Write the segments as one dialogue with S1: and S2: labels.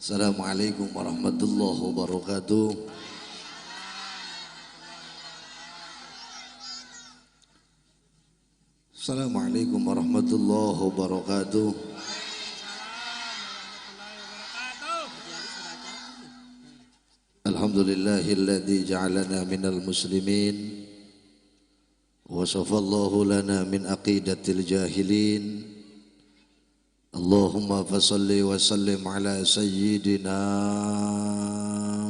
S1: Assalamualaikum warahmatullahi wabarakatuh. Assalamualaikum warahmatullahi wabarakatuh. Alhamdulillahilladzi ja'alana minal muslimin wa shafallahu lana min aqidatil jahilin. Allahumma fasalli wa sallim ala sayyidina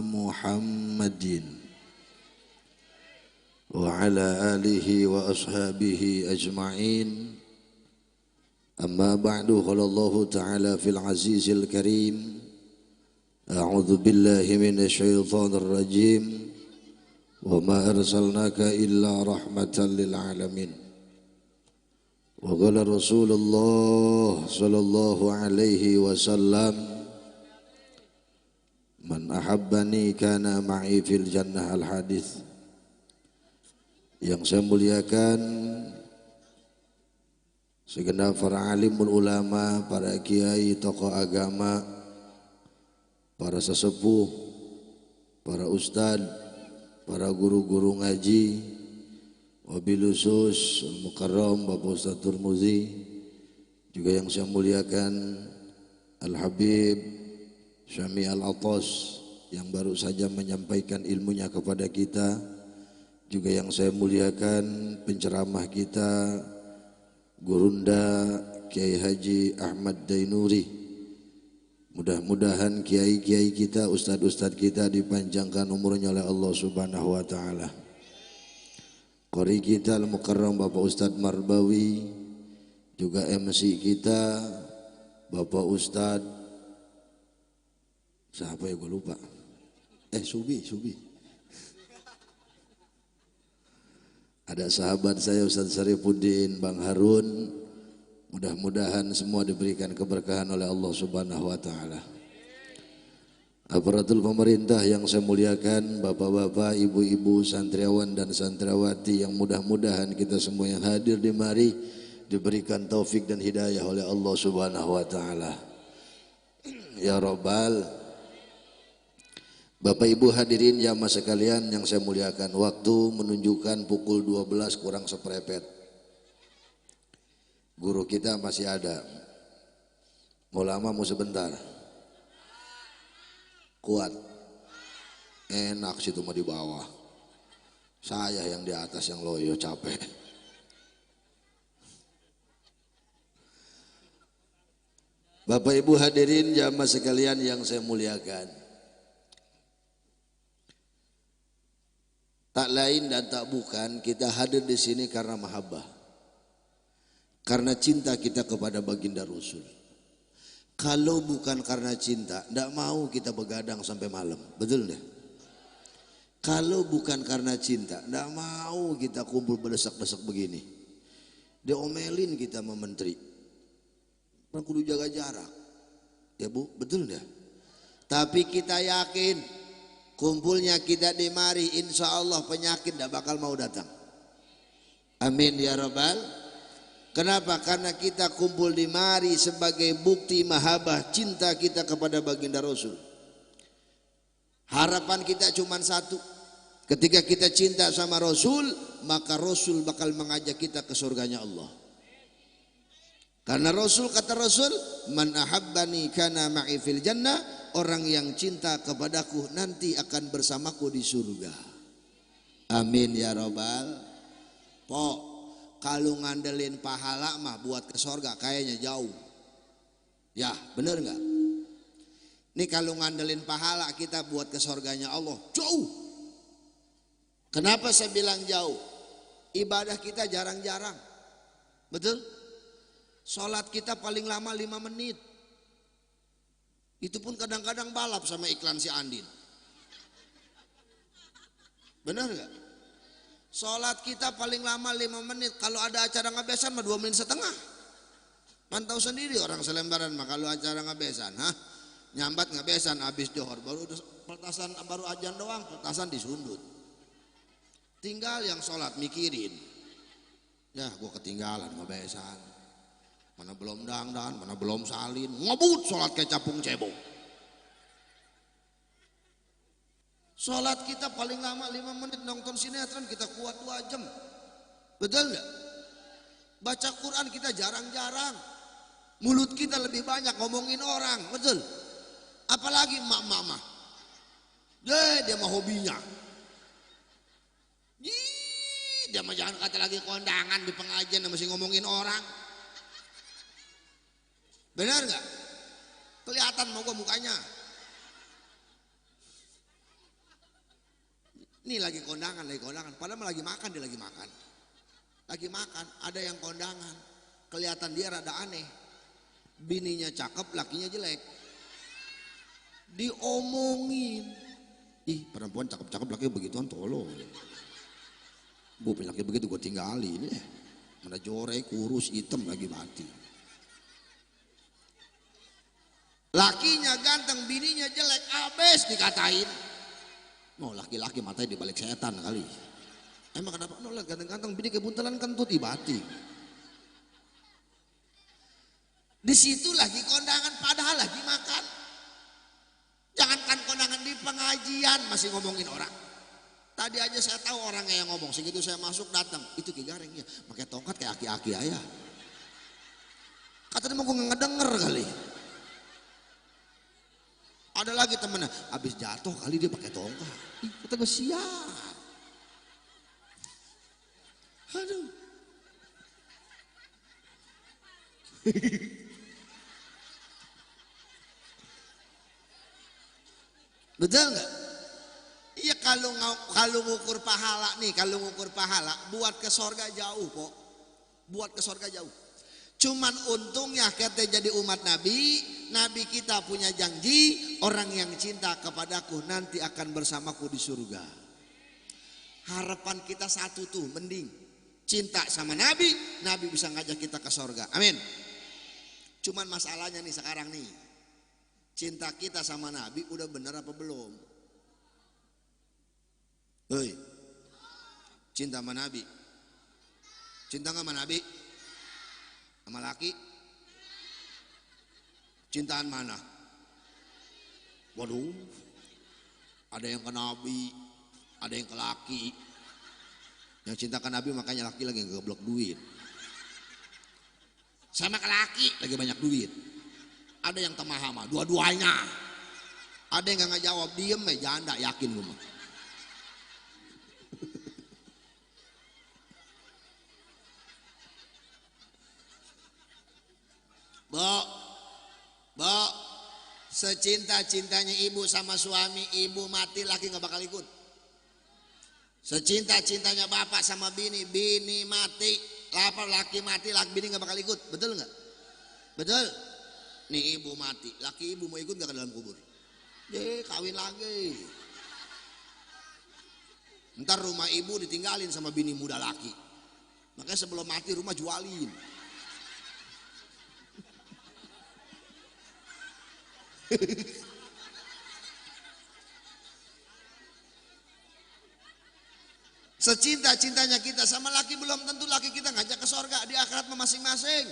S1: Muhammadin wa ala alihi wa ashabihi ajma'in. Amma ba'du, qala Allah ta'ala fil azizil karim, a'udzu billahi minasy syaithanir rajim, wa ma arsalnaka illa rahmatan lil alamin. Wa qala Rasulullah sallallahu alaihi wasallam, man ahabbani kana ma'i fil jannah. Al hadis. Yang saya muliakan segenap para alimul ulama, para kiai, tokoh agama, para sesepuh, para ustadz, para guru-guru ngaji, wabil khusus Al-Mukarram Bapak Ustadz Turmuzi, juga yang saya muliakan Al-Habib Syami Al-Atas yang baru saja menyampaikan ilmunya kepada kita, juga yang saya muliakan penceramah kita Gurunda Kiai Haji Ahmad Dainuri. Mudah-mudahan kiai-kiai kita, ustadz-ustadz kita dipanjangkan umurnya oleh Allah Subhanahu wa taala. Qori kita Al-Mukarram Bapak Ustadz Marbawi, juga MC kita Bapak Ustadz siapa ya, gue lupa, Subi ada sahabat saya Ustadz Syarifuddin, Bang Harun. Mudah-mudahan semua diberikan keberkahan oleh Allah Subhanahu wa taala. Aparatur pemerintah yang saya muliakan, bapak-bapak, ibu-ibu, santriawan dan santriawati, yang mudah-mudahan kita semua yang hadir di mari diberikan taufik dan hidayah oleh Allah Subhanahu wa taala. Ya Rabbal. Bapak Ibu hadirin jamaah sekalian yang saya muliakan, waktu menunjukkan pukul 12 kurang seperepet. Guru kita masih ada. Mau lama mau sebentar. Kuat, enak situ mah di bawah, saya yang di atas yang loyo capek. Bapak Ibu hadirin jamaah sekalian yang saya muliakan, tak lain dan tak bukan kita hadir di sini karena mahabbah, karena cinta kita kepada baginda Rasul. Kalau bukan karena cinta, tidak mau kita begadang sampai malam, betul enggak? Kalau bukan karena cinta, tidak mau kita kumpul berdesak-desak begini. Diomelin kita sama menteri, kan kudu jaga jarak, ya Bu, betul enggak? Tapi kita yakin, kumpulnya kita di mari, insya Allah penyakit tidak bakal mau datang. Amin ya Rabbal. Kenapa? Karena kita kumpul di mari sebagai bukti mahabbah cinta kita kepada baginda Rasul. Harapan kita cuma satu. Ketika kita cinta sama Rasul, maka Rasul bakal mengajak kita ke surganya Allah. Karena Rasul, kata Rasul, man ahabbani kana ma'i fil jannah, orang yang cinta kepadaku nanti akan bersamaku di surga. Amin ya Rabbal. Kalau ngandelin pahala mah buat ke surga kayaknya jauh. Ya, bener nggak? Nih kalau ngandelin pahala kita buat ke surganya Allah jauh. Kenapa saya bilang jauh? Ibadah kita jarang-jarang. Betul? Sholat kita paling lama 5 menit. Itu pun kadang-kadang balap sama iklan si Andin. Bener nggak? Sholat kita paling lama 5 menit. Kalau ada acara ngabesan mah 2 menit setengah. Pantau sendiri orang Selembaran mah kalau acara ngabesan, nyambat ngabesan habis johor baru pertasan, baru ajan doang pertasan disundut. Tinggal yang sholat mikirin, ya gua ketinggalan ngabesan. Mana belum dangdan, mana belum salin, ngebut sholat kayak capung cebong. Sholat kita paling lama 5 menit, nonton sinetron kita kuat 2 jam. Betul nggak? Baca Quran kita jarang-jarang. Mulut kita lebih banyak ngomongin orang, betul? Apalagi mak-mama. Dia mah hobinya. Dia mah jangan kata lagi kondangan di pengajian masih ngomongin orang. Benar nggak? Kelihatan mogok mukanya. Ini lagi kondangan. Padahal lagi makan, dia lagi makan. Lagi makan, ada yang kondangan. Kelihatan dia rada aneh. Bininya cakep, lakinya jelek. Diomongin. Ih, perempuan cakep-cakep, lakinya begituan tolong. Bu, laki begitu gue tinggalin. Mana jorek, kurus, hitam lagi mati. Lakinya ganteng, bininya jelek, abis dikatain. Oh, laki-laki matanya dibalik setan kali. Emang kenapa? No, ganteng-ganteng bini kebuntelan kan tuh tibati. Di situ lagi kondangan padahal lagi makan. Jangankan kondangan di pengajian masih ngomongin orang. Tadi aja saya tahu orangnya yang ngomong. Segitu saya masuk datang, itu Ki Gareng ya, pakai tongkat kayak aki-aki aja. Kata dia mau gue ngedenger kali. Ada lagi temennya, habis jatuh kali dia pakai tongkat. Kata gue siap. Aduh. Betul nggak? Iya, kalau ngukur pahala nih, kalau ngukur pahala buat ke sorga jauh kok. Buat ke sorga jauh. Cuman untungnya kita jadi umat Nabi, Nabi kita punya janji, orang yang cinta kepadaku nanti akan bersamaku di surga. Harapan kita satu tuh, mending cinta sama Nabi, Nabi bisa ngajak kita ke sorga. Amin. Cuman masalahnya nih sekarang nih, cinta kita sama Nabi udah bener apa belum? Hei, cinta sama Nabi, cinta gak sama Nabi? Sama laki? Cintaan mana? Waduh, ada yang ke Nabi, ada yang ke laki. Yang cinta ke Nabi makanya laki lagi ngeblok duit. Sama ke laki lagi banyak duit. Ada yang temahama, dua-duanya. Ada yang gak ngejawab, diem janda, yakin gue mah. Bo, secinta-cintanya ibu sama suami, ibu mati laki gak bakal ikut. Secinta-cintanya bapak sama bini, bini mati, lapar laki mati, laki bini gak bakal ikut. Betul gak? Betul? Nih ibu mati, laki ibu mau ikut gak ke dalam kubur? Kawin lagi. Ntar rumah ibu ditinggalin sama bini muda laki. Makanya sebelum mati rumah jualin. Secinta-cintanya kita sama laki belum tentu laki kita ngajak ke sorga di akhirat masing-masing.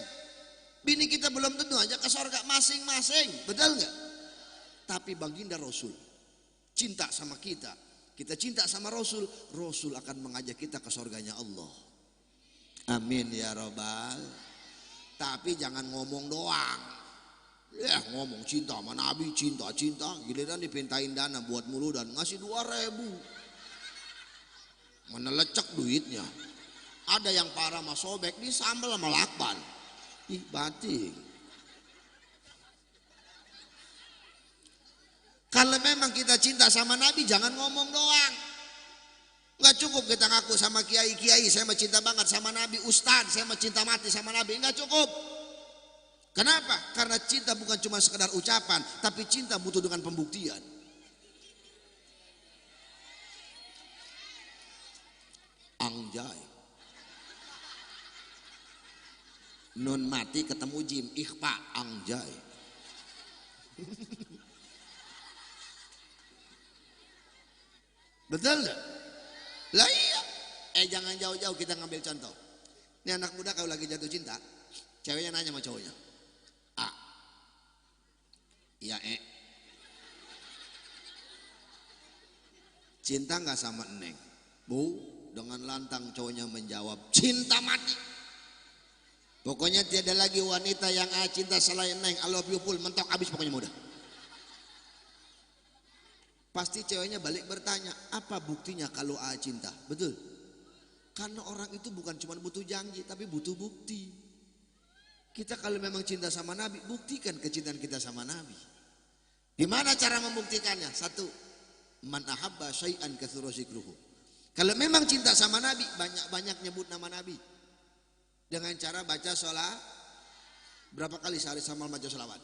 S1: Bini kita belum tentu ngajak ke sorga masing-masing. Betul nggak? Tapi baginda Rasul cinta sama kita, kita cinta sama Rasul, Rasul akan mengajak kita ke sorganya Allah. Amin ya robbal. Tapi jangan ngomong doang. Ya ngomong cinta sama Nabi, cinta, giliran dipintain dana buat mulu dan ngasih 2.000. Mana lecek duitnya. Ada yang parah sama sobek disambel sama lakban. Ih batik. Kalau memang kita cinta sama Nabi jangan ngomong doang. Nggak cukup kita ngaku sama kiai-kiai saya mah cinta banget sama Nabi, ustadz saya mah cinta mati sama Nabi, nggak cukup. Kenapa? Karena cinta bukan cuma sekedar ucapan, tapi cinta butuh dengan pembuktian. Angjay. Nun mati ketemu jim, ikhfa, angjay. Betul gak? Lah iya. Jangan jauh-jauh kita ngambil contoh. Ini anak muda kalau lagi jatuh cinta, ceweknya nanya sama cowoknya. Iya cinta nggak sama Neng? Bu, dengan lantang cowoknya menjawab, cinta mati. Pokoknya tiada lagi wanita yang cinta selain Neng. I love you full, mentok habis pokoknya mudah. Pasti ceweknya balik bertanya, apa buktinya kalau cinta? Betul. Karena orang itu bukan cuma butuh janji, tapi butuh bukti. Kita kalau memang cinta sama Nabi, buktikan kecintaan kita sama Nabi. Gimana cara membuktikannya? Satu, man ahabba syai'an katsura zikruhu. Kalau memang cinta sama Nabi, banyak-banyak nyebut nama Nabi. Dengan cara baca sholat. Berapa kali sehari sama baca sholawat?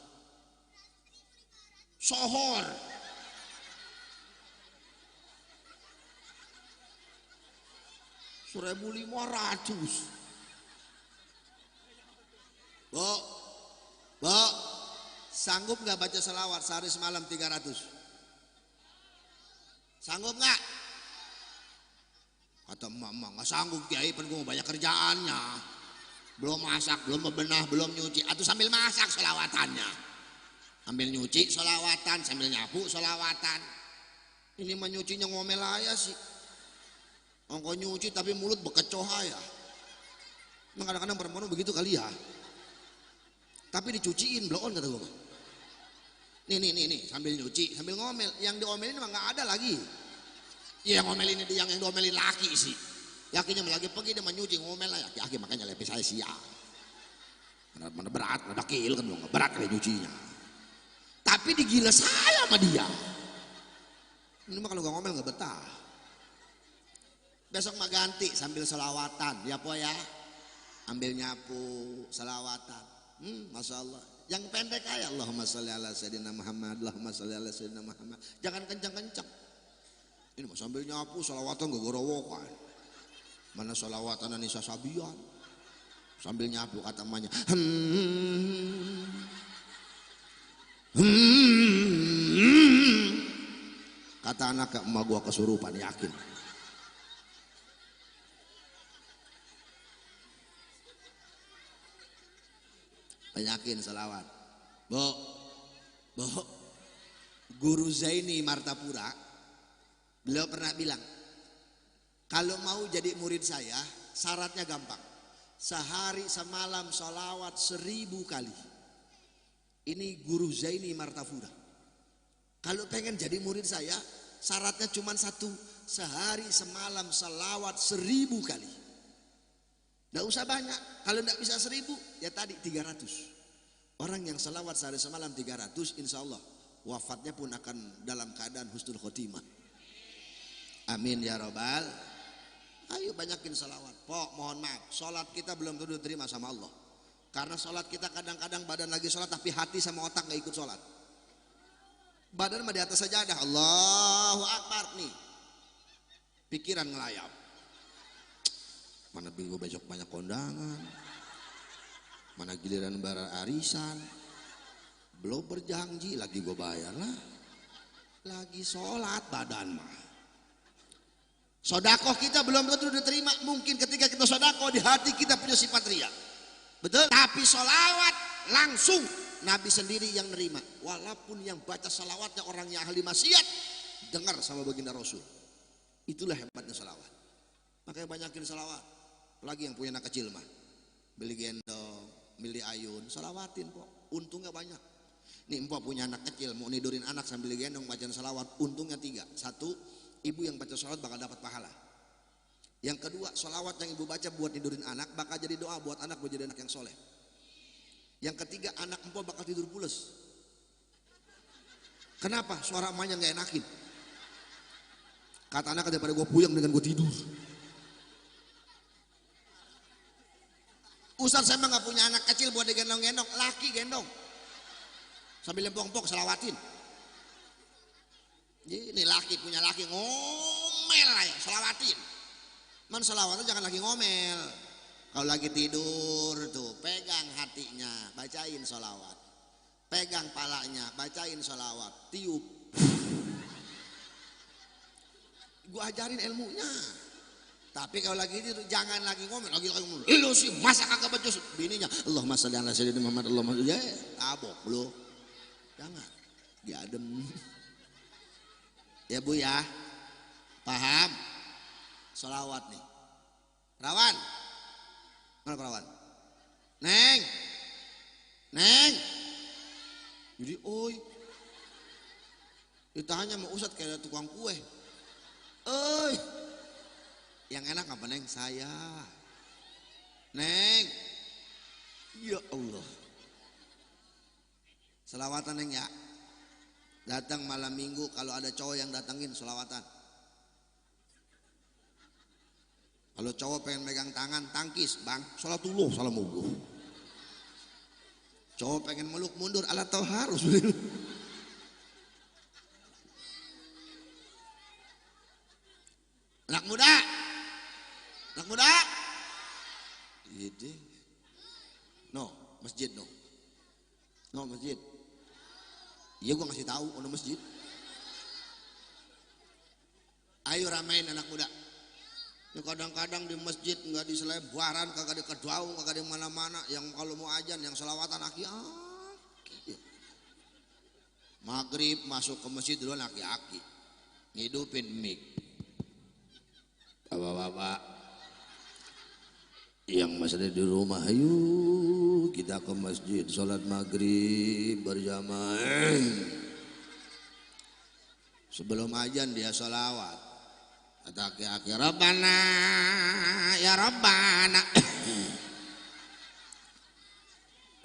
S1: Sohor. Seribu 500. Bu, sanggup nggak baca selawat sehari semalam 300? Sanggup nggak? Kata emak, nggak sanggup Kiai, pen gue banyak kerjaannya. Belum masak, belum bebenah, belum nyuci. Atau sambil masak selawatannya. Sambil nyuci selawatan, sambil nyapu selawatan. Ini mah nyucinya ngomel aja sih. Engkau nyuci tapi mulut bekecoh ya. Memang kadang-kadang perempuan begitu kali ya. Tapi dicuciin bloon kata gue. Nih sambil nyuci sambil ngomel. Yang diomelin mah nggak ada lagi. Ya yang ngomelin ini yang diomelin laki sih. Lakinya lagi pergi dia menyuci ngomel lah ya. Aki makanya lebih saya siap. Mana berat, mana kil kan dong berat kayak nyucinya. Tapi digila saya sama dia. Ini mah kalau nggak ngomel nggak betah. Besok mah ganti sambil selawatan ya po ya, ambil nyapu selawatan. Masya Allah. Yang pendek aja Allahumma sholli ala sayyidina Muhammad, Allahumma sholli ala sayyidina Muhammad. Jangan kencang-kencang. Ini mah sambil nyapu selawatan gak gorowokan. Mana selawatan Anissa Sabian. Sambil nyapu kata emaknya. Kata anak ke emak gua kesurupan yakin. Banyakin selawat. Bu, Guru Zaini Martapura, beliau pernah bilang, kalau mau jadi murid saya, syaratnya gampang. Sehari semalam selawat 1000 kali. Ini Guru Zaini Martapura. Kalau pengen jadi murid saya, syaratnya cuma satu, sehari semalam selawat 1000 kali. Nggak usah banyak, kalau nggak bisa 1000 ya tadi 300. Orang yang selawat sehari semalam 300 insya Allah wafatnya pun akan dalam keadaan husnul khotimah. Amin ya robbal. Ayo banyakin selawat. Pok mohon maaf, sholat kita belum tentu diterima sama Allah. Karena sholat kita kadang-kadang badan lagi sholat tapi hati sama otak nggak ikut sholat. Badan mah di atas sajadah, Allahu Akbar nih, pikiran ngelayap. Mana minggu besok banyak kondangan, mana giliran bara arisan, belum berjanji lagi gue bayar lah, lagi sholat badan mah. Sodakoh kita belum tentu diterima, mungkin ketika kita sodakoh di hati kita punya sifat riya, betul. Tapi sholawat langsung Nabi sendiri yang nerima, walaupun yang baca sholawatnya orang yang ahli maksiat, dengar sama baginda Rasul. Itulah hebatnya sholawat. Makanya banyakin sholawat. Lagi yang punya anak kecil mah beli gendong, beli ayun, salawatin kok, untungnya banyak. Nih empok punya anak kecil mau nidurin anak sambil gendong bacaan salawat, untungnya 3. Satu, ibu yang baca salawat bakal dapat pahala. Yang kedua, salawat yang ibu baca buat nidurin anak bakal jadi doa buat anak buat jadi anak yang soleh. Yang ketiga, anak empok bakal tidur pules. Kenapa? Suara emaknya nggak enakin. Kata anak daripada gue puyeng dengan gue tidur. Ustaz saya nggak punya anak kecil buat digendong-gendong, laki gendong sambil lempong-lempong selawatin. Ini laki punya laki ngomel aja selawatin. Man selawatnya jangan lagi ngomel. Kalau lagi tidur tuh pegang hatinya, bacain selawat. Pegang palanya, bacain selawat. Tiup. Gua ajarin ilmunya. Tapi kalau lagi itu jangan lagi ngomel, lagi ngomel. Lu sih masa kagak baca bininya. Allahumma sholli ala sayyidina Muhammad, Allahumma sholli. Abok lu. Jangan. Diadem. Ya Bu ya. Paham? Sholawat nih. Perawan. Mana perawan? Neng. Neng. Jadi oi. Ditanya sama Ustadz kayak tukang kue. Oi. Yang enak apa Neng? Saya. Neng. Ya Allah. Selawatan Neng ya. Datang malam minggu kalau ada cowok yang datangin selawatan. Kalau cowok pengen megang tangan, tangkis, bang, sholatullah, salamullah. Cowok pengen meluk mundur, ala tau harus. Anak muda, anak muda. Ide, no, masjid no, no masjid. Iya gua ngasih tahu, ono masjid. Ayo ramein anak muda. Ya kadang-kadang di masjid nggak di selebaran, kagak di kedaung, kagak di mana-mana. Yang kalau mau ajan, yang selawatan aki-aki. Maghrib masuk ke masjid dulu aki-aki, ngidupin mic. Bapak-bapak yang masih di rumah, ayo kita ke masjid sholat maghrib berjamaah. Sebelum ajan dia sholawat. Kata aki-aki, Rabbana ya Rabbana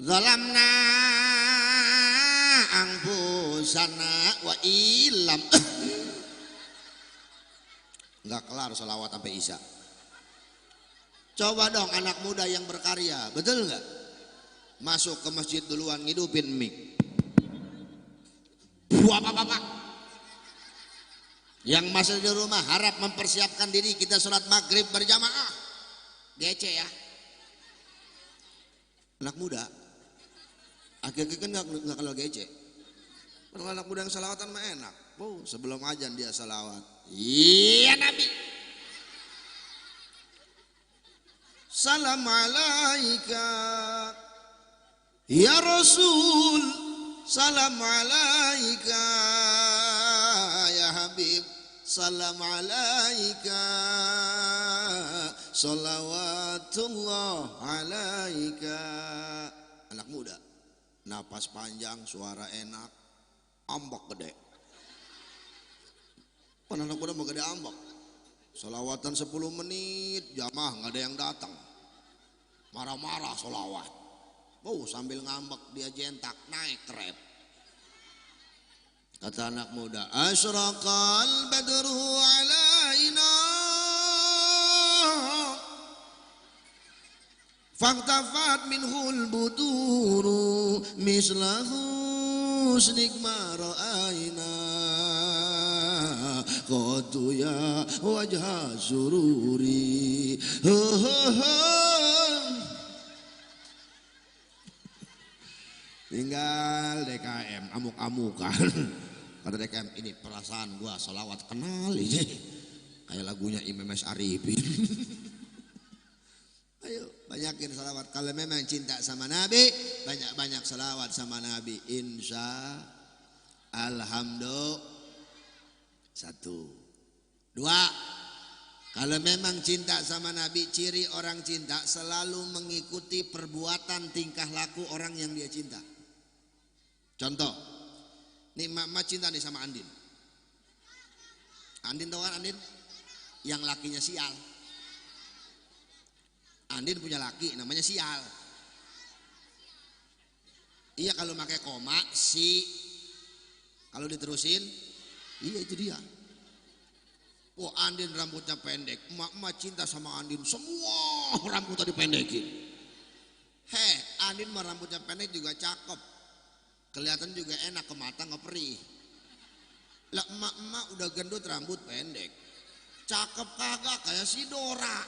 S1: zalamna anfusana wa ilam. Enggak kelar selawat sampai isya. Coba dong anak muda yang berkarya, betul enggak? Masuk ke masjid duluan ngidupin mic. Bapak-bapak yang masih di rumah harap mempersiapkan diri kita sholat maghrib berjamaah. Gece ya. Anak muda akhirnya kan nggak kalau gece. Kalau anak muda yang salawatan mah enak. Oh, sebelum ajan dia salawat. Iya Nabi. Salam alaika ya Rasul. Salam alaika ya Habib. Salam alaika salawatullah alaika. Anak muda, napas panjang, suara enak, ambok gede. Anak muda mau gede ambok. Salawatan 10 menit, jamaah nggak ada yang datang. Marah-marah salawat. Sambil ngambek dia jentak naik krep. Kata anak muda, asyraqal badru alaina faktafat minhul buduru mislahu husnik ma ra'aina qadu ya wajha sururi. Tinggal DKM amuk-amukan. Kata DKM, ini perasaan gua salawat kenal ini kayak lagunya Imemes Arifin. Ayo banyakin salawat. Kalau memang cinta sama Nabi, banyak-banyak salawat sama Nabi. Insya alhamdulillah. 1, 2. Kalau memang cinta sama Nabi, ciri orang cinta selalu mengikuti perbuatan tingkah laku orang yang dia cinta. Contoh, nih mama cinta nih sama Andin. Andin tahu kan Andin? Yang lakinya sial. Andin punya laki namanya sial. Iya kalau pakai koma si, kalau diterusin, iya itu dia. Oh Andin rambutnya pendek, emak cinta sama Andin, semua rambutnya dipendekin. Andin mah rambutnya pendek juga cakep. Kelihatan juga enak ke mata, nggak perih. Lah emak udah gendut rambut pendek, cakep kagak kayak si Dora.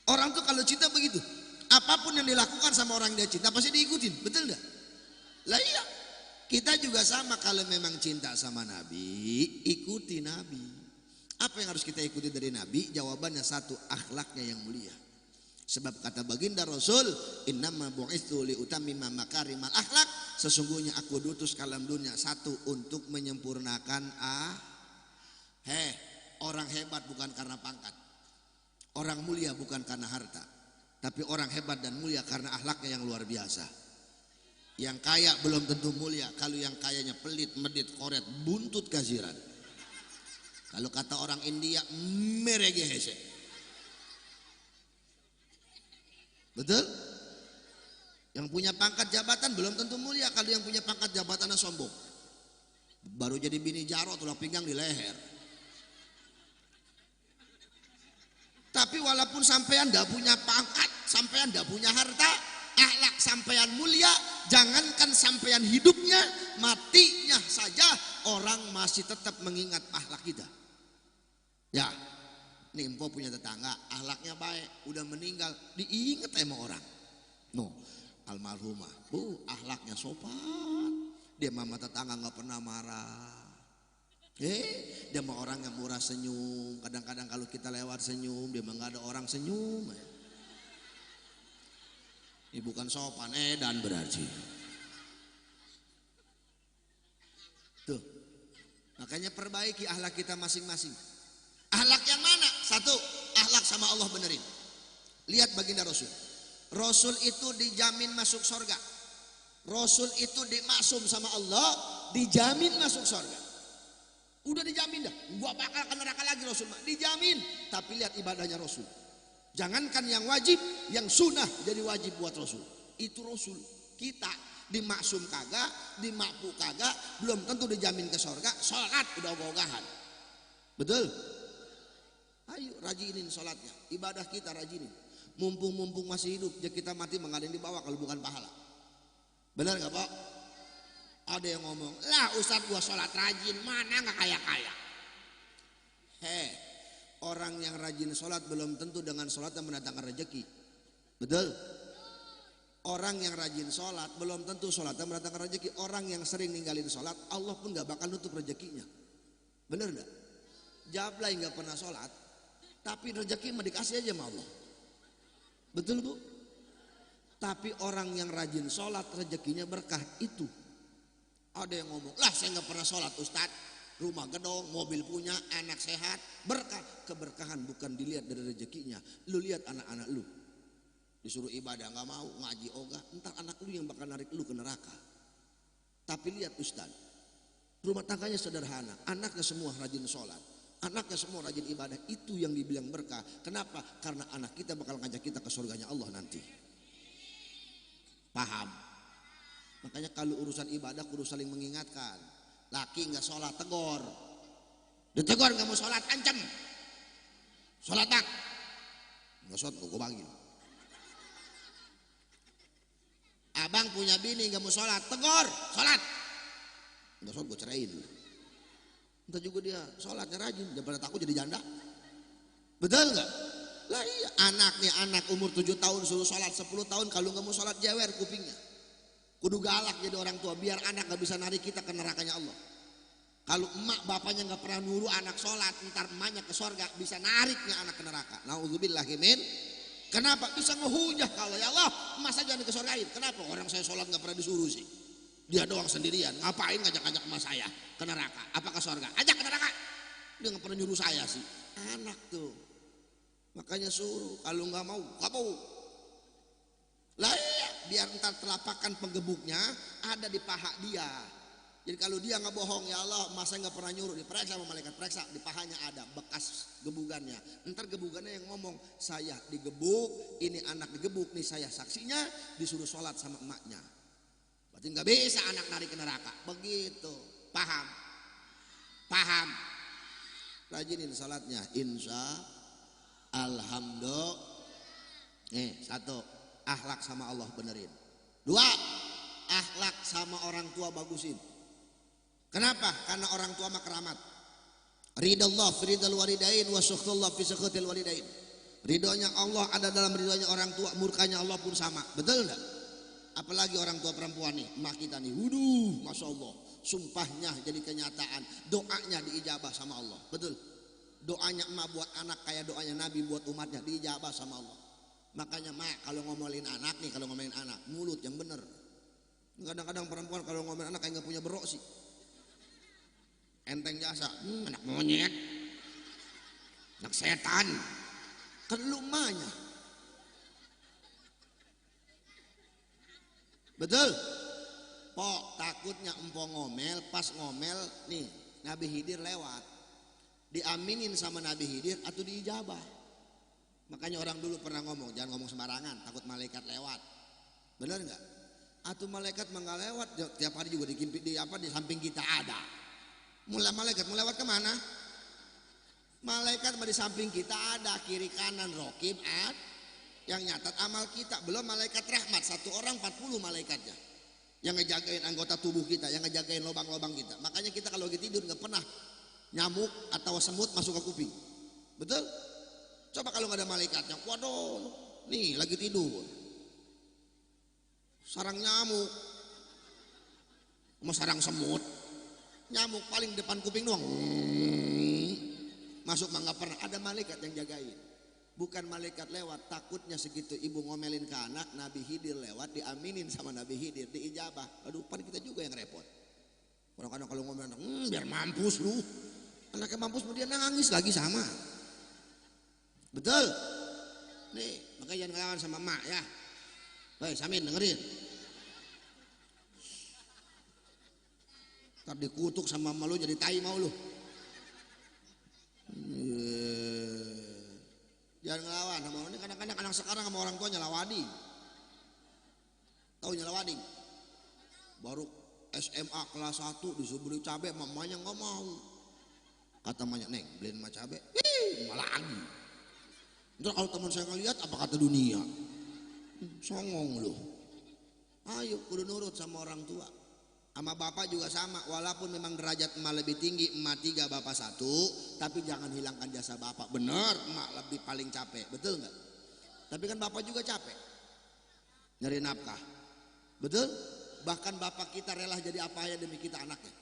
S1: Orang tuh kalau cinta begitu, apapun yang dilakukan sama orang dia cinta pasti diikutin, betul nggak? Lah iya, kita juga sama kalau memang cinta sama Nabi, ikuti Nabi. Apa yang harus kita ikuti dari Nabi? Jawabannya 1, akhlaknya yang mulia. Sebab kata baginda Rasul, innama bu'itsu liutammima makarimal akhlak, sesungguhnya aku diutus ke alam dunia satu untuk menyempurnakan orang hebat bukan karena pangkat, orang mulia bukan karena harta, tapi orang hebat dan mulia karena akhlaknya yang luar biasa. Yang kaya belum tentu mulia kalau yang kayanya pelit, medit, koret, buntut kasiran. Kalau kata orang India, meregehese. Betul? Yang punya pangkat jabatan belum tentu mulia kalau yang punya pangkat jabatannya sombong. Baru jadi bini jaro tulang pinggang di leher. Tapi walaupun sampean ndak punya pangkat, sampean ndak punya harta, akhlak sampean mulia, jangankan sampean hidupnya, matinya saja orang masih tetap mengingat akhlak kita. Ya. Nih empok punya tetangga, akhlaknya baik, udah meninggal, diinget sama orang. No, almarhumah, akhlaknya sopan, dia mama tetangga nggak pernah marah. Dia mah orang yang murah senyum, kadang-kadang kalau kita lewat senyum, dia mah nggak ada orang senyum. Ini bukan sopan, dan berarti. Tuh, makanya perbaiki akhlak kita masing-masing. Akhlak yang mana? Satu, akhlak sama Allah benerin. Lihat baginda Rasul. Rasul itu dijamin masuk surga. Rasul itu dimaksum sama Allah, dijamin masuk surga. Udah dijamin dah. Gua bakal ke neraka lagi Rasul. Dijamin. Tapi lihat ibadahnya Rasul. Jangankan yang wajib, yang sunnah jadi wajib buat Rasul. Itu Rasul. Kita dimaksum kagak, dimakfu kagak, belum tentu dijamin ke surga. Sholat udah ogah-ogahan. Betul? Ayo rajinin sholatnya, ibadah kita rajinin. Mumpung masih hidup, ya kita mati mengadain di bawah kalau bukan pahala. Benar nggak Pak? Ada yang ngomong, lah Ustadz gua sholat rajin, mana nggak kaya-kaya. Orang yang rajin sholat belum tentu dengan sholat yang mendatangkan rezeki. Betul? Orang yang rajin sholat belum tentu sholat yang mendatangkan rezeki. Orang yang sering ninggalin sholat, Allah pun nggak bakal nutup rezekinya. Bener nggak? Jablay nggak pernah sholat, tapi rezeki mah dikasih aja sama Allah. Betul Bu? Tapi orang yang rajin sholat rezekinya berkah itu. Ada yang ngomong, lah saya nggak pernah sholat Ustadz, rumah gedong, mobil punya, anak sehat, berkah. Keberkahan bukan dilihat dari rezekinya. Lu lihat anak-anak lu, disuruh ibadah nggak mau, ngaji ogah, entar anak lu yang bakal narik lu ke neraka. Tapi lihat Ustadz, rumah tangganya sederhana, anaknya semua rajin sholat, anaknya semua rajin ibadah, itu yang dibilang berkah. Kenapa? Karena anak kita bakal ngajak kita ke surganya Allah nanti. Paham? Makanya kalau urusan ibadah kudu saling mengingatkan. Laki nggak sholat tegor, ditegur nggak mau sholat ancam, sholat tak, nggak sholat gue bagi. Abang punya bini nggak mau sholat, tegor, sholat, nggak sholat gue ceraiin. Entah juga dia sholatnya rajin, daripada takut jadi janda. Betul nggak? Lah iya, anak umur 7 tahun suruh sholat 10 tahun, kalau nggak mau sholat jewer kupingnya. Kudu galak jadi orang tua biar anak gak bisa narik kita ke nerakanya Allah. Kalau emak bapaknya gak pernah nyuruh anak sholat, ntar emaknya ke sorga, bisa nariknya anak ke neraka. Nauzubillahi min. Kenapa? Bisa ngehujah kalau ya Allah emas aja jangan ke sorgain. Kenapa? Orang saya sholat gak pernah disuruh sih. Dia doang sendirian, ngapain ngajak-ngajak emas saya ke neraka? Apa ke sorga? Ajak ke neraka. Dia gak pernah nyuruh saya sih. Anak tuh. Makanya suruh, kalau gak mau, gak mau. Lah iya, biar entar telapakan penggebuknya ada di paha dia. Jadi kalau dia nggak bohong, ya Allah masa nggak pernah nyuruh, diperiksa sama malaikat, periksa di pahanya ada bekas gebukannya. Entar gebukannya yang ngomong, saya digebuk, ini anak digebuk, nih saya saksinya, disuruh sholat sama emaknya. Berarti nggak bisa anak narik ke neraka. Begitu, paham? Paham? Rajinin sholatnya, insya alhamdulillah. Nih satu. Akhlak sama Allah benerin. 2, akhlak sama orang tua bagusin. Kenapa? Karena orang tua mah keramat. Ridallah fi ridal walidain wa sukhtullah fi sukhtil walidain. Ridhonya Allah ada dalam ridhonya orang tua, murkanya Allah pun sama. Betul enggak? Apalagi orang tua perempuan nih, emak kita nih. Wuduh, Masya Allah, sumpahnya jadi kenyataan, doanya diijabah sama Allah. Betul? Doanya emak buat anak kayak doanya Nabi buat umatnya diijabah sama Allah. Makanya mak kalau ngomongin anak nih, kalau ngomongin anak mulut yang bener. Kadang-kadang perempuan kalau ngomongin anak kayak nggak punya berok sih. Enteng jasa, anak monyet, anak setan, kan lu emaknya. Betul? Pok takutnya empok ngomel, pas ngomel nih Nabi Khidir lewat, diaminin sama Nabi Khidir atau diijabah. Makanya orang dulu pernah ngomong, jangan ngomong sembarangan, takut malaikat lewat. Bener nggak? Atau malaikat nggak lewat, tiap hari juga di samping kita ada. Mulai malaikat mau lewat kemana? Malaikat di samping kita ada, kiri kanan rokib yang nyatat amal kita. Belum malaikat rahmat, satu orang 40 malaikatnya yang ngejagain anggota tubuh kita, yang ngejagain lubang-lubang kita. Makanya kita kalau lagi tidur nggak pernah nyamuk atau semut masuk ke kuping. Betul? Coba kalau nggak ada malaikatnya, waduh, nih lagi tidur, sarang nyamuk, mau sarang semut, nyamuk paling depan kuping doang, masuk mah nggak pernah. Ada malaikat yang jagain, bukan malaikat lewat. Takutnya segitu ibu ngomelin ke anak, Nabi Khidir lewat, diaminin sama Nabi Khidir, diijabah. Aduh, pan kita juga yang repot. Kadang-kadang kalau ngomel anak, biar mampus lu, anaknya mampus kemudian nangis lagi sama. Betul? Nih, makanya jangan ngelawan sama emak ya. Hei, Samin dengerin. Ntar dikutuk sama emak lu jadi tai mau lu. Jangan ngelawan sama orang ini. Kadang-kadang anak sekarang sama orang tua nyelawadi. Tahu nyelawadi? Baru SMA kelas 1 disuruh beli cabai, mamanya nggak mau. Kata mamanya, Neng beliin emak cabai. Malah lagi. Ntar kalau teman saya ngeliat apa kata dunia, songong loh. Ayo kudu nurut sama orang tua. Sama bapak juga sama, walaupun memang derajat emak lebih tinggi, emak 3 bapak 1, tapi jangan hilangkan jasa bapak. Bener, emak lebih paling capek, betul nggak? Tapi kan bapak juga capek nyari nafkah, betul? Bahkan bapak kita rela jadi apa ya demi kita anaknya.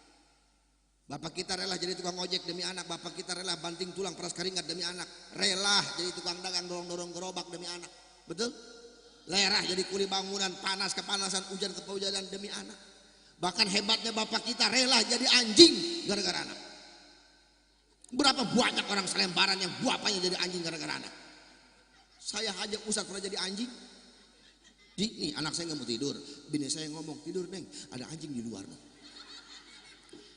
S1: Bapak kita rela jadi tukang ojek demi anak, bapak kita rela banting tulang peras keringat demi anak, rela jadi tukang dagang dorong-dorong gerobak demi anak, betul? Lerah jadi kuli bangunan, panas kepanasan, hujan kehujanan demi anak. Bahkan hebatnya bapak kita rela jadi anjing gara-gara anak. Berapa banyak orang selembaran yang bapaknya jadi anjing gara-gara anak. Saya aja Ustaz pernah jadi anjing. Nih anak saya nggak mau tidur, bini saya ngomong, tidur Neng, ada anjing di luar.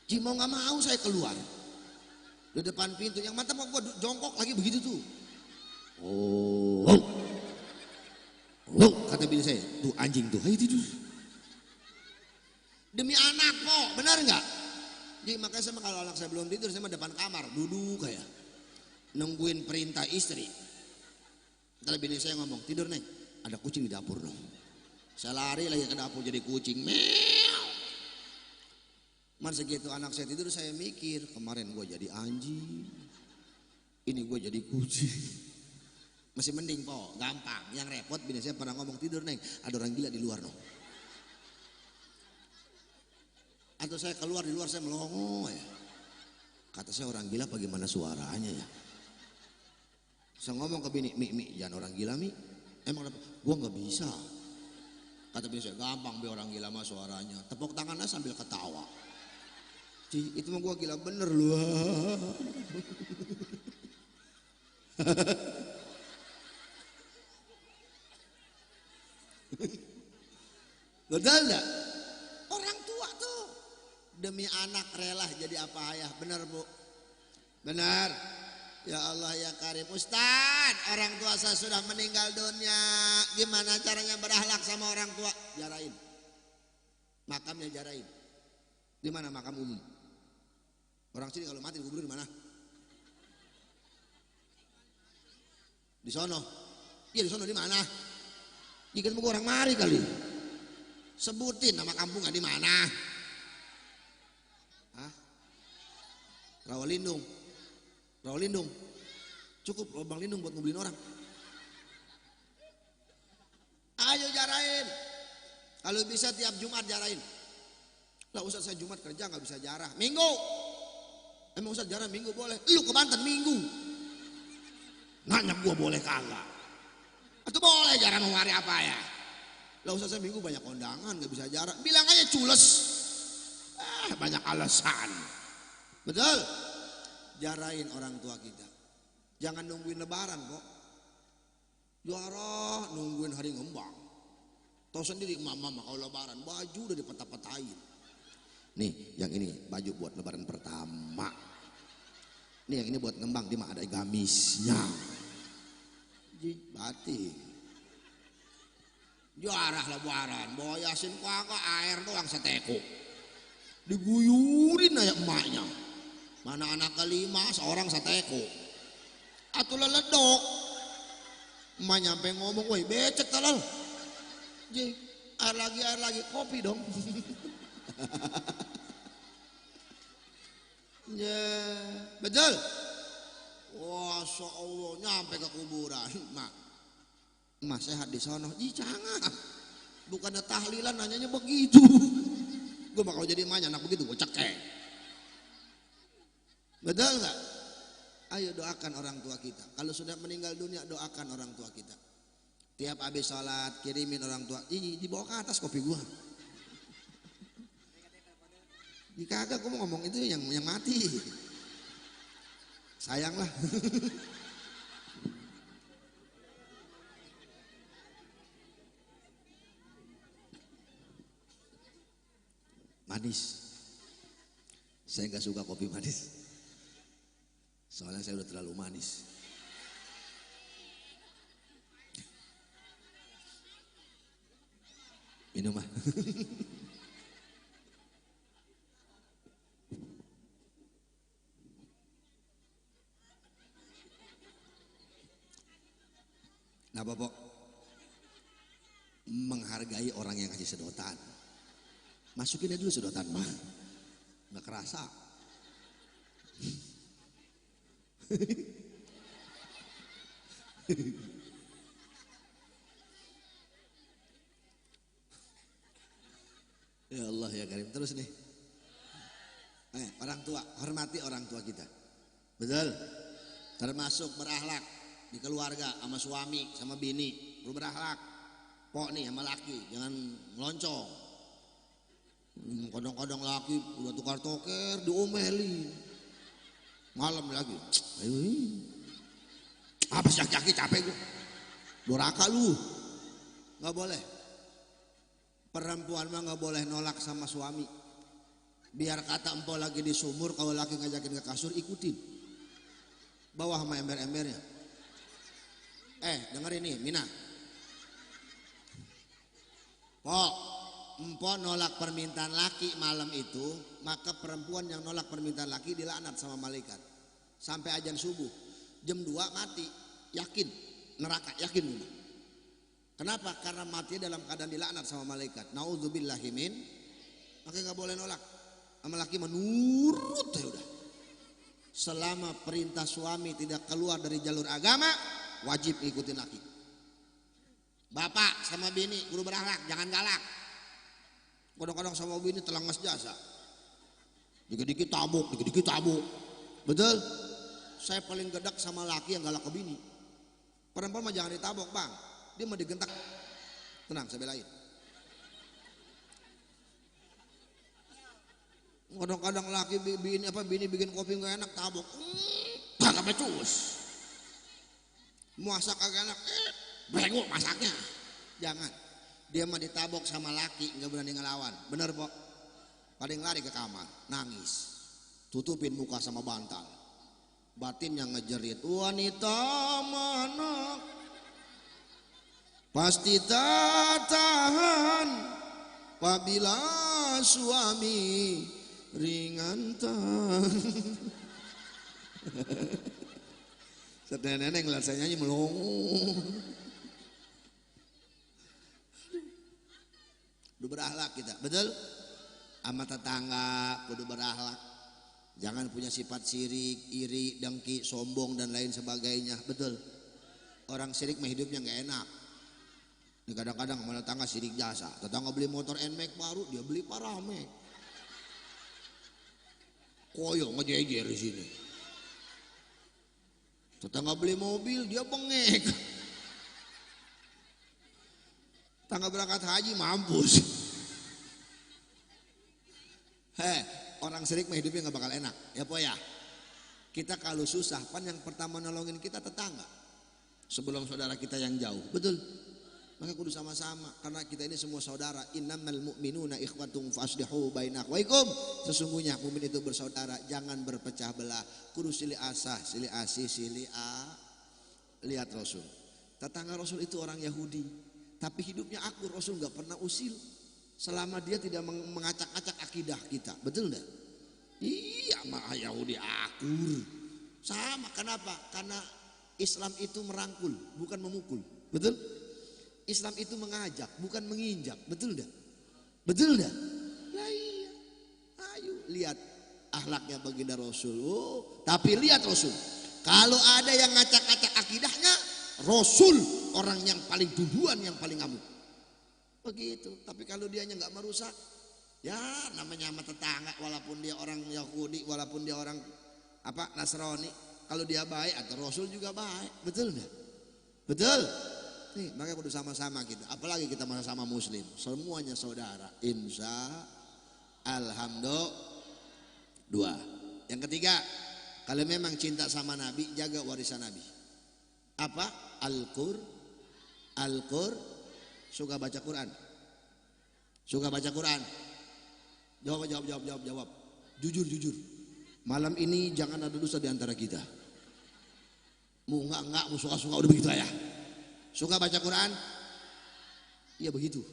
S1: Ji mau nggak mau saya keluar di depan pintu, yang mata mau gua jongkok lagi begitu tuh. Kata bini saya, tuh anjing tuh, ayo tidur. Demi anak kok, benar nggak? Jadi makanya saya kalau anak saya belum tidur, saya depan kamar duduk kayak nungguin perintah istri. Kalau bini saya ngomong, tidur Neng, ada kucing di dapur dong. Saya lari lagi ke dapur jadi kucing. Man segitu anak saya tidur saya mikir, kemarin gue jadi anjing, ini gue jadi kucing. Masih mending po, gampang. Yang repot bini saya pernah ngomong, tidur Neng, ada orang gila di luar dong. Atau saya keluar di luar saya melongo ya. Kata saya orang gila bagaimana suaranya ya. Saya ngomong ke bini, Mi jangan orang gila Mi. Emang gue nggak bisa. Kata bini saya, gampang be orang gila mah suaranya. Tepuk tangannya sambil ketawa. Itu mah gua gila bener lu. Betul enggak? Orang tua tuh demi anak rela jadi apa ayah, benar Bu? Benar. Ya Allah ya Karim. Ustaz, orang tua saya sudah meninggal dunia, gimana caranya berakhlak sama orang tua? Jarain. Makamnya jarain. Di mana makam umum? Orang sini kalau mati dikubur di mana? Di sono. Iya di sono di mana? Jika mau orang mari kali. Sebutin nama kampungnya di mana? Hah? Rawalindung. Rawalindung. Cukup lubang lindung buat ngebelin orang. Ayo jarain. Kalau bisa tiap Jumat jarain. Lah Ustaz saya Jumat kerja nggak bisa jarah. Minggu. Emang Ustaz jarah Minggu boleh? Lu ke Banten Minggu. Nanya gua boleh kagak? Atau boleh jarang hari apa ya? Lah usah seminggu banyak kondangan nggak bisa jarang. Bilang aja cules. Banyak alasan. Betul? Jarain orang tua kita. Jangan nungguin lebaran kok. Jarah nungguin hari ngembang. Tahu sendiri mama kalau lebaran baju udah dipetah-petahin. Nih yang ini baju buat lebaran pertama. Nih yang ini buat ngembang dia mah ada gamisnya. Batik. Jarah lebaran bawa yasin kagak air doang seteko. Diguyurin aja emaknya. Mana anak kelima seorang seteko. Atuh leledok. Emak nyampe ngomong, woi becek talal. Air lagi kopi dong. Ya, betul. Masya Allah nyampe ke kuburan. Mak sehat di sana. Jangan. Bukannya tahlilan nanyanya begitu. Gue bakal jadi emaknya anak begitu gue cekek. Betul nggak? Ayo doakan orang tua kita. Kalau sudah meninggal dunia doakan orang tua kita. Tiap habis sholat kirimin orang tua. Dibawa ke atas kopi gua. Kagak gua mau ngomong itu yang mati. Sayang lah. Manis. Saya nggak suka kopi manis. Soalnya saya udah terlalu manis. Minum mah. Nah Bapak menghargai orang yang kasih sedotan. Masukin aja dulu sedotan mah. Nggak kerasa. Ya Allah ya Karim. Terus nih. Orang tua, hormati orang tua kita. Betul? Termasuk berakhlak di keluarga sama suami sama bini, perlu berakhlak. Pok nih sama laki, jangan meloncong. Kadang-kadang laki udah tukar toker diomeli. Malam lagi. Ayo. Apa sih yaki capek gua. Duraka lu. Enggak boleh. Perempuan mah enggak boleh nolak sama suami. Biar kata empok lagi di sumur, kalau laki ngajakin ke kasur ikutin. Bawah sama ember-embernya. Dengerin nih Mina. Pok, empok nolak permintaan laki malam itu, maka perempuan yang nolak permintaan laki dilaknat sama malaikat. Sampai ajan subuh. Jam 2 mati. Yakin. Neraka. Yakin. Kenapa? Karena mati dalam keadaan dilaknat sama malaikat. Nauzubillahimin. Makanya gak boleh nolak. Sama laki menurut ya udah. Selama perintah suami tidak keluar dari jalur agama, wajib ikutin laki. Bapak sama bini guru berakhlak, jangan galak. Kadang-kadang sama bini telangas jasa. Dikit-dikit tabuk, dikit-dikit tabuk. Betul? Saya paling gedak sama laki yang galak ke bini. Perempuan mah jangan ditabok bang, dia mah digentak. Tenang, saya belain. Kadang-kadang laki bini bikin kopi nggak enak tabok. Kagak becus. Masak kagak enak, bego masaknya. Jangan. Dia mah ditabok sama laki nggak berani ngelawan. Bener pok. Paling lari ke kamar, nangis. Tutupin muka sama bantal. Batin yang ngejerit, wanita mana pasti tak tahan apabila suami ringan tangan. Setelah nenek ngeliat saya nyanyi melongo. Kudu berakhlak kita, betul? Sama tetangga kudu berakhlak. Jangan punya sifat sirik, iri, dengki, sombong dan lain sebagainya, betul? Orang sirik mah hidupnya nggak enak. Ini kadang-kadang sama tetangga sirik jasa. Tetangga beli motor NMAX baru, dia beli Parame. Koyo ngejejer di sini. Tetangga beli mobil, dia bengek. Tanggal berangkat haji mampus. Orang syirik mah hidupnya nggak bakal enak, ya po ya. Kita kalau susah, pan yang pertama nolongin kita tetangga. Sebelum saudara kita yang jauh, betul. Maka kudu sama-sama, karena kita ini semua saudara. Innamal mu'minuna ikhwatum faslihu baina akhwaikum. Sesungguhnya mukmin itu bersaudara, jangan berpecah belah. Kudu silih asah, silih asih, silih a. Lihat Rasul. Tetangga Rasul itu orang Yahudi, tapi hidupnya akur. Rasul nggak pernah usil selama dia tidak mengacak-acak akidah kita, betul enggak? Iya, mah Yahudi akur. Sama, kenapa? Karena Islam itu merangkul, bukan memukul, betul? Islam itu mengajak, bukan menginjak, betul enggak? Betul enggak? Nah iya. Ayo lihat akhlaknya baginda Rasul. Oh, tapi lihat Rasul. Kalau ada yang ngacak-ngacak akidahnya, Rasul orang yang paling duluan, yang paling ngamuk. Begitu. Tapi kalau dianya nggak merusak, ya namanya sama tetangga, walaupun dia orang Yahudi, walaupun dia orang Nasrani, kalau dia baik atau Rasul juga baik, betul nggak? Betul. Nih, makanya kudu sama-sama kita. Apalagi kita sama-sama Muslim, semuanya saudara. Insya Alhamdulillah. Yang ketiga, kalau memang cinta sama Nabi, jaga warisan Nabi. Apa? Suka baca Quran. Suka baca Quran. Jawab. Jujur. Malam ini jangan ada dosa di antara kita. Mau enggak, mau suka-suka udah begitu ya. Suka baca Quran? Iya begitu.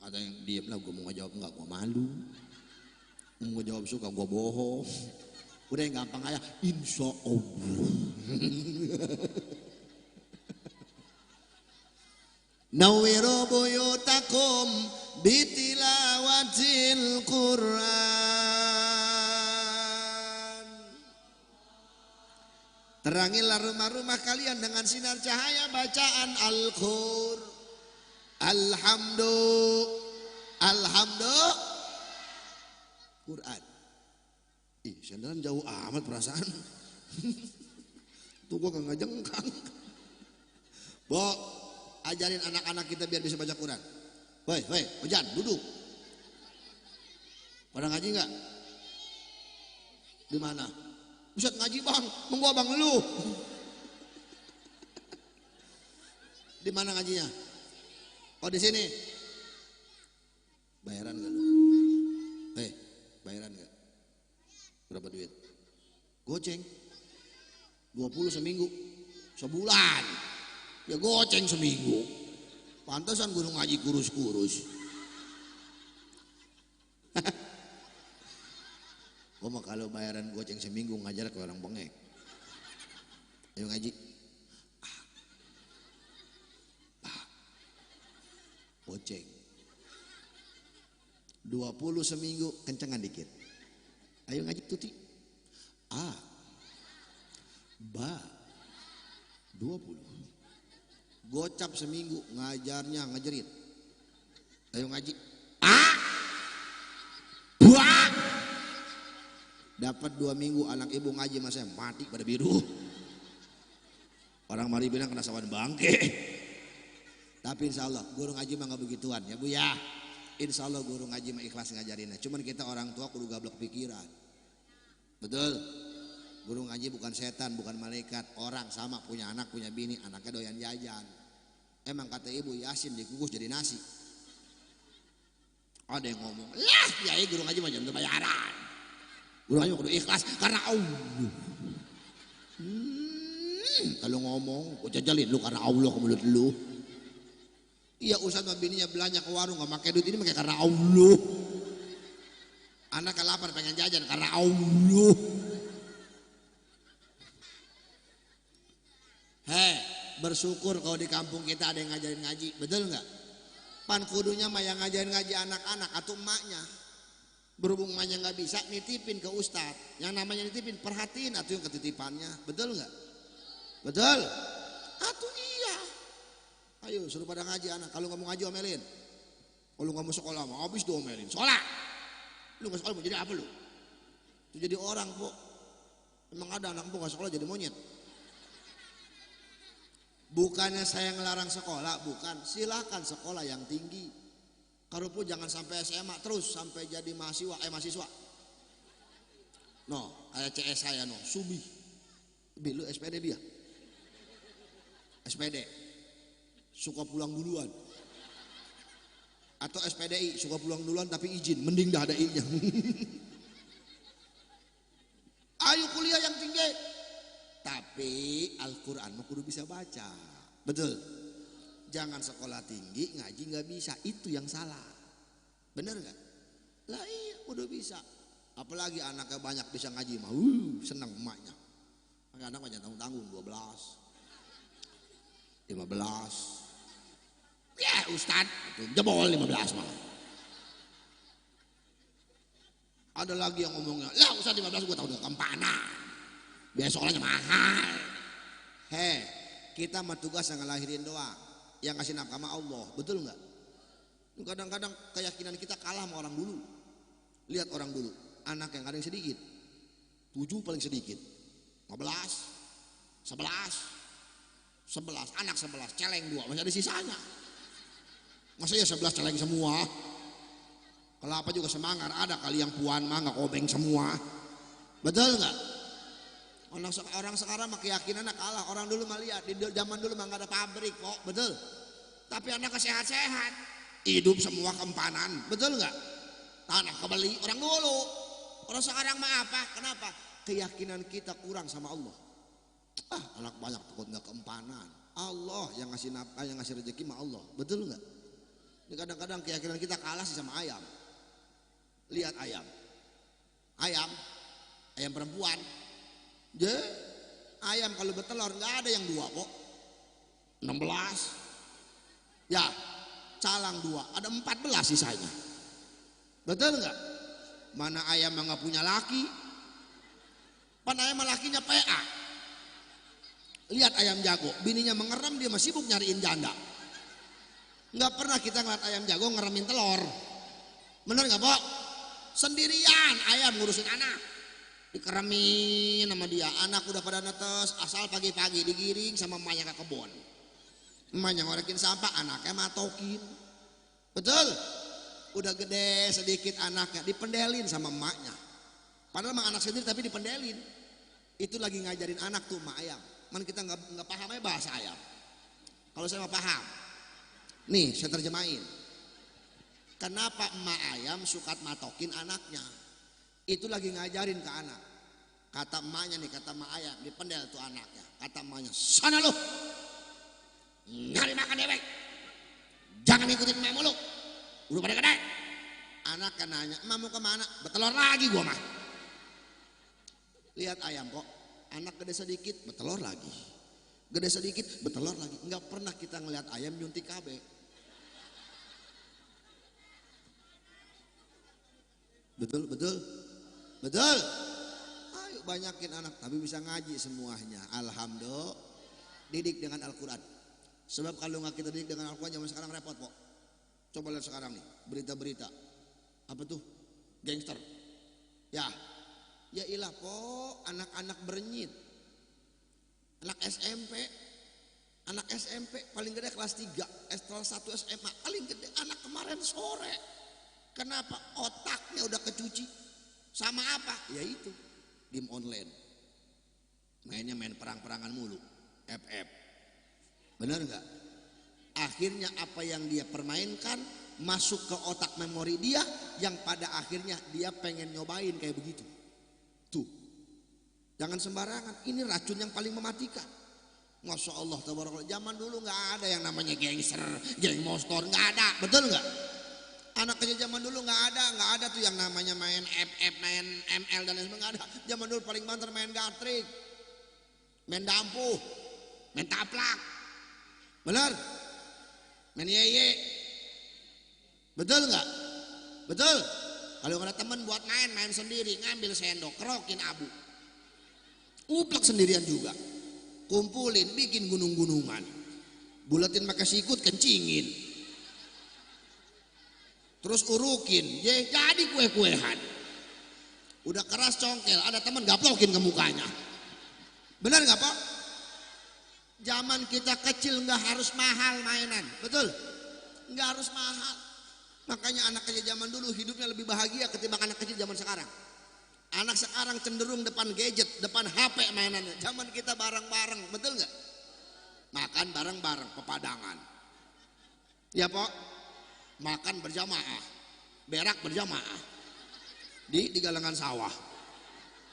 S1: Ada yang diam lah, gue mau ngejawab enggak, gue malu. Mau ngejawab suka, gue bohong. Udah yang gampang aja, insya Allah. Nawwiru buyutakum bitilawatil Quran. Terangilah rumah-rumah kalian dengan sinar cahaya bacaan Al-Qur'an. Alhamdulillah Quran. Ih, sandaran jauh amat perasaan. Tuh gua gak ngajengkang. Bo, ajarin anak-anak kita biar bisa baca Quran. Woi, Ojan, duduk. Pada ngaji nggak? Di mana? Ustaz ngaji bang, menggua bang lu. Di mana ngajinya? Oh di sini. Bayaran nggak lu? Bayaran nggak? Berapa duit? Goceng. 20 seminggu. Sebulan. Ya goceng seminggu. Pantesan guru ngaji kurus-kurus. Gua mah kalau bayaran goceng seminggu ngajar ke orang bengek. Ayo ngaji. Goceng. 20 seminggu kencengan dikit. Ayo ngaji tuti. Ba 20. Gocap seminggu ngajarnya ngajarin. Ayo ngaji. Dapat 2 minggu anak ibu ngaji masa mati pada biru. Orang mari bilang kena sawan bangke. Tapi insya Allah guru ngaji mah gak begituan ya bu ya. Insya Allah guru ngaji mah ikhlas ngajarinnya. Cuman kita orang tua kudu gablok pikiran. Betul. Guru ngaji bukan setan, bukan malaikat. Orang sama punya anak, punya bini, anaknya doyan jajan. Emang kata ibu Yasin dikukus jadi nasi. Ada yang ngomong, lah ya guru ngaji mah jangan bayaran. Guru ngaji kudu ikhlas karena Allah. Kalau ngomong, gue jajalin lu karena Allah ke mulut lu. Iya Ustaz sama bininya belanja ke warung gak pakai duit ini pakai karena Allah. Anak lapar pengen jajan karena Allah. Bersyukur kalau di kampung kita ada yang ngajarin ngaji, betul nggak? Pan kudunya mah yang ngajarin ngaji anak-anak atau emaknya. Berhubung emaknya nggak bisa, nitipin ke ustad. Yang namanya nitipin, perhatiin atau yang ketitipannya, betul nggak? Betul? Atau iya. Ayo suruh pada ngaji anak. Kalau nggak mau ngaji omelin. Kalau nggak mau sekolah mau habis tuh omelin. Sekolah. Lu nggak sekolah mau jadi apa lu? Tuh jadi orang po. Emang ada anak po nggak sekolah jadi monyet. Bukannya saya ngelarang sekolah, bukan. Silakan sekolah yang tinggi. Kalau pun jangan sampai SMA terus sampai jadi mahasiswa. No, kayak CS saya no, Subi. Lu SPD dia. SPD. Suka pulang duluan. Atau SPDI, suka pulang duluan tapi izin, mending dah ada I-nya. Ayo kuliah yang tinggi. Tapi Al-Quran mah kudu bisa baca. Betul. Jangan sekolah tinggi ngaji nggak bisa, itu yang salah. Bener nggak? Lah iya udah bisa. Apalagi anaknya banyak bisa ngaji mah, senang emaknya. Anak banyak tanggung-tanggung 12, 15. Ya Ustad, jebol 15 mah. Ada lagi yang ngomongnya, lah Ustad 15 gue tahu udah kempanan. Biaya sekolahnya mahal. Kita mah tugas yang ngelahirin doang. Yang ngasih nafkah sama Allah, betul nggak? Kadang-kadang keyakinan kita kalah sama orang dulu. Lihat orang dulu, anak yang ada yang sedikit, 7 paling sedikit, 15, 11, anak 11, celeng 2, masih ada sisanya. Masa ya 11 celeng semua? Kelapa juga semangar, ada kali yang puan mah nggak obeng semua, betul nggak? Orang sekarang mah keyakinannya kalah. Orang dulu mah lihat, di zaman dulu mah nggak ada pabrik kok, betul. Tapi anaknya sehat-sehat, hidup semua kempanan, betul nggak? Tanah kebeli orang dulu. Orang sekarang mah apa? Kenapa? Keyakinan kita kurang sama Allah. Anak banyak takut nggak kempanan. Allah yang ngasih nafkah, yang ngasih rezeki mah Allah, betul nggak? Ini kadang-kadang keyakinan kita kalah sih sama ayam. Lihat ayam perempuan. Ayam kalau bertelur nggak ada yang 2 kok, 16. Ya, calang 2, ada 14 sisanya. Betul nggak? Mana ayam yang nggak punya laki? Pan ayam lakinya PA. Lihat ayam jago, bininya mengerem, dia masih sibuk nyariin janda. Nggak pernah kita ngeliat ayam jago ngeremin telur. Bener nggak, Pok? Sendirian ayam ngurusin anak. Dikeremin sama dia, anak udah pada netes, asal pagi-pagi digiring sama emaknya ke kebun. Emaknya ngorekin sampah, anaknya matokin. Betul? Udah gede sedikit anaknya, dipendelin sama emaknya. Padahal emang anak sendiri tapi dipendelin. Itu lagi ngajarin anak tuh emak ayam. Man kita nggak paham aja bahasa ayam. Kalau saya nggak paham, nih saya terjemahin. Kenapa emak ayam suka matokin anaknya? Itu lagi ngajarin ke anak. Kata emaknya nih, kata emak ayam, dipendel tuh anaknya. Kata emaknya, sana lu, nyari makan dewek, jangan ikutin emak mulu, udah pada gede. Anak kan nanya, emak mau kemana? Bertelur lagi gua mah. Lihat ayam kok, anak gede sedikit, bertelur lagi. Gede sedikit, bertelur lagi. Enggak pernah kita ngeliat ayam nyuntik KB. Betul. Ayo banyakin anak, tapi bisa ngaji semuanya. Alhamdulillah. Didik dengan Al-Quran. Sebab kalau nggak kita didik dengan Al-Quran zaman sekarang repot, Pok. Coba lihat sekarang nih, berita-berita. Apa tuh? Gangster. Ya ilah, Pok, anak-anak bernyit. Anak SMP paling gede kelas 3, kelas 1 SMA, paling gede anak kemarin sore. Kenapa? Otaknya udah kecuci. Sama apa? Ya itu, game online. Mainnya main perang-perangan mulu, FF. Bener nggak? Akhirnya apa yang dia permainkan masuk ke otak memori dia, yang pada akhirnya dia pengen nyobain kayak begitu. Tuh, jangan sembarangan. Ini racun yang paling mematikan. Masya Allah, tabarakallah. Zaman dulu nggak ada yang namanya gangster, geng monster, nggak ada. Betul nggak? Anak kecil zaman dulu nggak ada tuh yang namanya main FF, main ML dan lain sebagainya, nggak ada. Zaman dulu paling banter main gatrik, main dampuh, main taplak, bener, main yeye, betul nggak? Betul. Kalau nggak ada teman buat main sendiri, ngambil sendok, kerokin abu, uplek sendirian juga, kumpulin, bikin gunung-gunungan, bulatin pakai sikut, kencingin. Terus urukin, jadi kue-kuehan. Udah keras congkel, ada teman gaplokin ke mukanya. Benar nggak, Pak? Zaman kita kecil nggak harus mahal mainan, betul? Nggak harus mahal. Makanya anak kecil zaman dulu hidupnya lebih bahagia ketimbang anak kecil zaman sekarang. Anak sekarang cenderung depan gadget, depan HP mainannya. Zaman kita bareng-bareng, betul nggak? Makan bareng-bareng, pepadangan. Ya Pok, makan berjamaah, berak berjamaah di galangan sawah.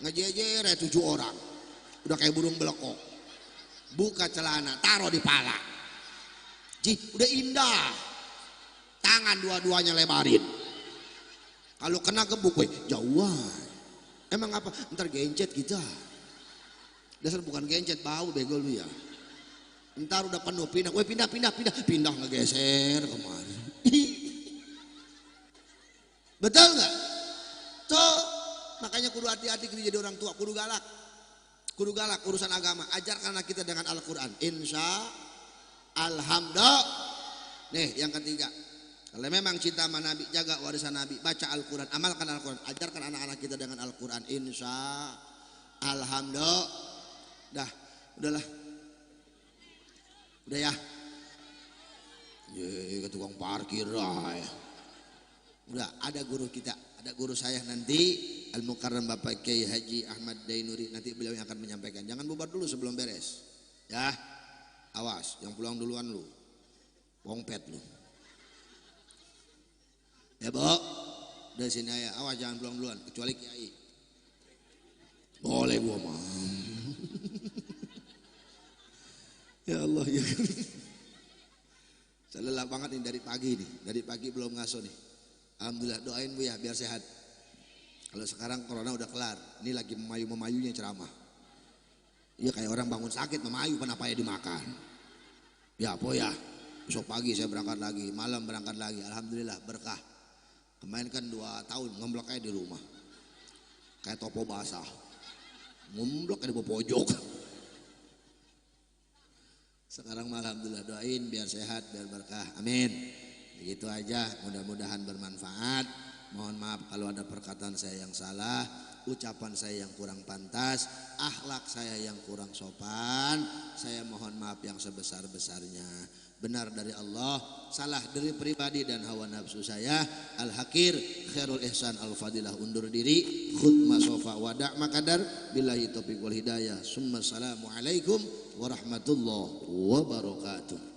S1: Ngejejer 7 orang, udah kayak burung belekok. Buka celana, taruh di pala. Ji, udah indah. Tangan dua-duanya lebarin. Kalau kena gebuk, jauhan. Emang apa? Ntar gencet kita. Dasar bukan gencet, bau bego lu ya. Ntar udah penuh, pindah ngegeser kemana. Betul nggak? Tuh, makanya kudu hati-hati kita jadi orang tua, kudu galak. Kudu galak urusan agama. Ajarkan anak kita dengan Al-Quran. Insya Alhamdulillah. Nih yang ketiga. Kalau memang cinta sama Nabi, jaga warisan Nabi, baca Al-Quran, amalkan Al-Quran, ajarkan anak-anak kita dengan Al-Quran. Insya Alhamdulillah. Dah, udahlah. Udah ya. Ye, ke tukang parkir ya. Udah, ada guru kita, ada guru saya nanti Al-Mukarram Bapak Kiai Haji Ahmad Dainuri, nanti beliau yang akan menyampaikan. Jangan bubar dulu sebelum beres. Ya. Awas, yang pulang duluan lu. Wongpet lu. Ya Bo, dari sini aja, awas jangan pulang duluan, kecuali Kiai. Boleh gua mah. Ya Allah ya. Saya lelah banget nih dari pagi belum ngaso nih. Alhamdulillah, doain Bu ya biar sehat. Kalau sekarang corona udah kelar, ini lagi memayu-memayunya ceramah. Iya kayak orang bangun sakit memayu, kenapa ya dimakan. Ya Po ya, besok pagi saya berangkat lagi, malam berangkat lagi, alhamdulillah berkah. Kemarin kan 2 tahun ngemblok aja di rumah. Kayak topo basah. Ngemblok aja di pojok. Sekarang alhamdulillah, doain biar sehat, biar berkah. Amin. Begitu aja, mudah-mudahan bermanfaat. Mohon maaf kalau ada perkataan saya yang salah, ucapan saya yang kurang pantas, akhlak saya yang kurang sopan. Saya mohon maaf yang sebesar-besarnya. Benar dari Allah, salah dari pribadi dan hawa nafsu saya. Al-Hakir Khairul Ihsan Al-Fadilah undur diri. Khutbah sofa wada' makadar. Billahi taufiq wal hidayah. Summa assalamualaikum warahmatullahi wabarakatuh.